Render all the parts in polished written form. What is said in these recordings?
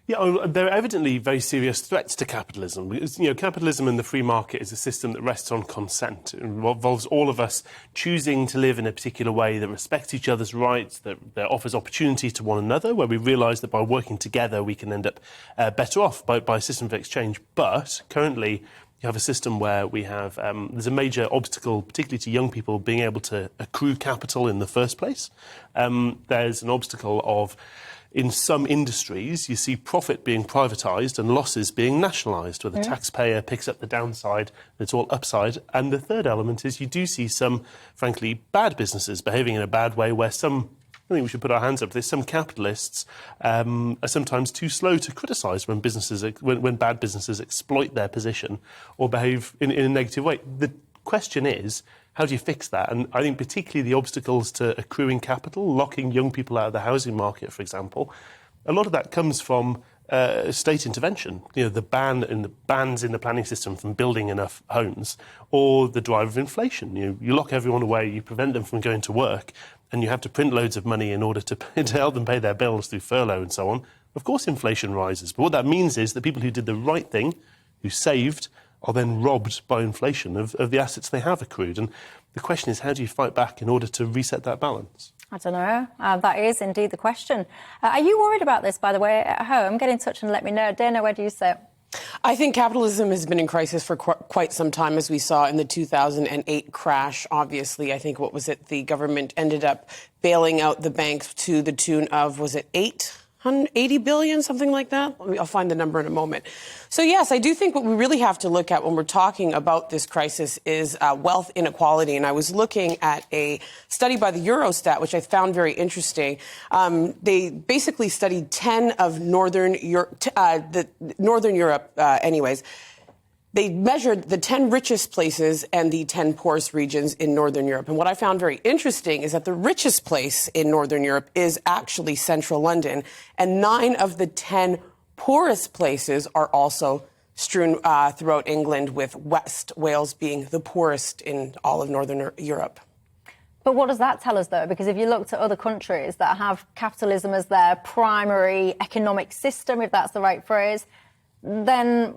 Yeah, there are evidently very serious threats to capitalism. Because, capitalism and the free market is a system that rests on consent. It involves all of us choosing to live in a particular way that respects each other's rights, that offers opportunity to one another, where we realise that by working together we can end up better off by a system of exchange. But currently, you have a system where we have there's a major obstacle, particularly to young people, being able to accrue capital in the first place. There's an obstacle of, in some industries, you see profit being privatised and losses being nationalised, where the taxpayer picks up the downside, it's all upside. And the third element is you do see some, frankly, bad businesses behaving in a bad way, where I think we should put our hands up. There's some capitalists are sometimes too slow to criticise when bad businesses exploit their position or behave in a negative way. The question is, how do you fix that? And I think particularly the obstacles to accruing capital, locking young people out of the housing market, for example, a lot of that comes from state intervention. The bans in the planning system from building enough homes, or the drive of inflation. You lock everyone away, you prevent them from going to work, and you have to print loads of money in order to help them pay their bills through furlough and so on. Of course inflation rises, but what that means is that people who did the right thing, who saved, are then robbed by inflation of the assets they have accrued. And the question is, how do you fight back in order to reset that balance? I don't know. That is indeed the question. Are you worried about this, by the way, at home? Get in touch and let me know. Dana, where do you sit? I think capitalism has been in crisis for quite some time, as we saw in the 2008 crash. Obviously, I think, the government ended up bailing out the banks to the tune of, 80 billion, something like that? I'll find the number in a moment. So, yes, I do think what we really have to look at when we're talking about this crisis is wealth inequality. And I was looking at a study by the Eurostat, which I found very interesting. They basically studied 10 of Northern Europe, anyways. They measured the 10 richest places and the 10 poorest regions in Northern Europe. And what I found very interesting is that the richest place in Northern Europe is actually central London. And 9 of the 10 poorest places are also strewn throughout England, with West Wales being the poorest in all of Northern Europe. But what does that tell us, though? Because if you look to other countries that have capitalism as their primary economic system, if that's the right phrase, then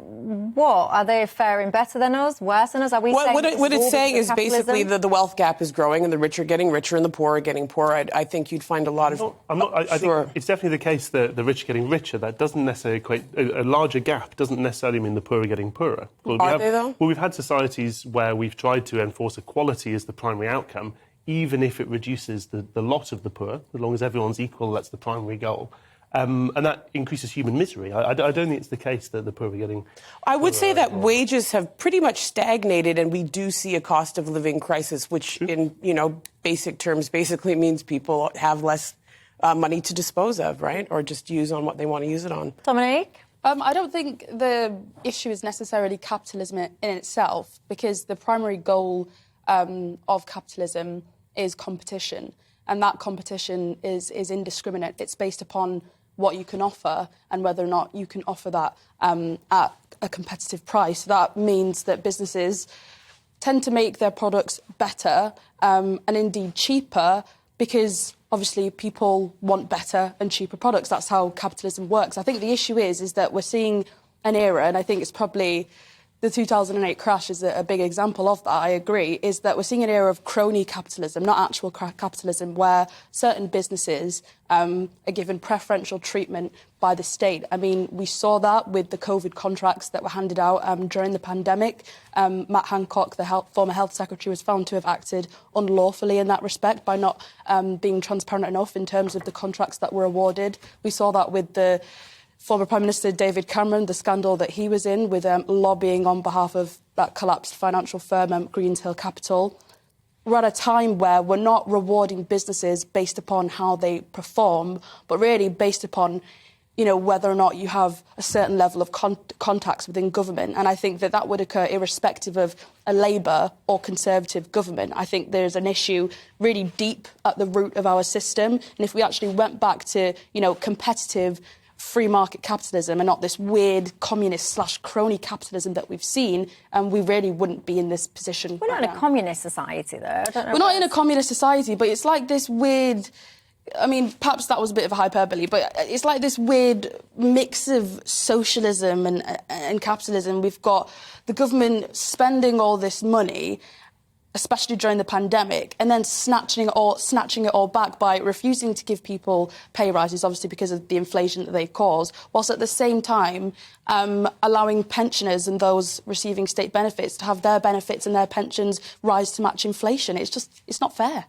what? Are they faring better than us, worse than us? Are we saying what it's saying is basically the wealth gap is growing and the rich are getting richer and the poor are getting poorer. I think you'd find a lot of... I think it's definitely the case that the rich are getting richer. That doesn't necessarily equate... A larger gap doesn't necessarily mean the poor are getting poorer. Are they, though? Well, we've had societies where we've tried to enforce equality as the primary outcome, even if it reduces the lot of the poor. As long as everyone's equal, that's the primary goal. And that increases human misery. I don't think it's the case that the poor are getting... I would say that wages have pretty much stagnated, and we do see a cost of living crisis, which in, basic terms basically means people have less money to dispose of, right? Or just use on what they want to use it on. Dominique? I don't think the issue is necessarily capitalism in itself, because the primary goal of capitalism is competition. And that competition is indiscriminate. It's based upon what you can offer and whether or not you can offer that at a competitive price. That means that businesses tend to make their products better and indeed cheaper, because obviously people want better and cheaper products. That's how capitalism works. I think the issue is that we're seeing an era, and I think it's probably... The 2008 crash is a big example of that, I agree, is that we're seeing an era of crony capitalism, not actual capitalism, where certain businesses are given preferential treatment by the state. I mean, we saw that with the COVID contracts that were handed out during the pandemic. Matt Hancock, the former health secretary, was found to have acted unlawfully in that respect by not being transparent enough in terms of the contracts that were awarded. We saw that with the former Prime Minister David Cameron, the scandal that he was in with lobbying on behalf of that collapsed financial firm, Greenhill Capital. We're at a time where we're not rewarding businesses based upon how they perform, but really based upon, whether or not you have a certain level of contacts within government. And I think that would occur irrespective of a Labour or Conservative government. I think there's an issue really deep at the root of our system. And if we actually went back to, competitive free market capitalism and not this weird communist/crony capitalism that we've seen, and we really wouldn't be in this position. We're not in a communist society, though. I don't know. We're not in a communist society, but it's like this weird I mean, perhaps that was a bit of a hyperbole, but it's like this weird mix of socialism and capitalism. We've got the government spending all this money, especially during the pandemic, and then snatching it all back by refusing to give people pay rises, obviously because of the inflation that they've caused, whilst at the same time allowing pensioners and those receiving state benefits to have their benefits and their pensions rise to match inflation. It's not fair.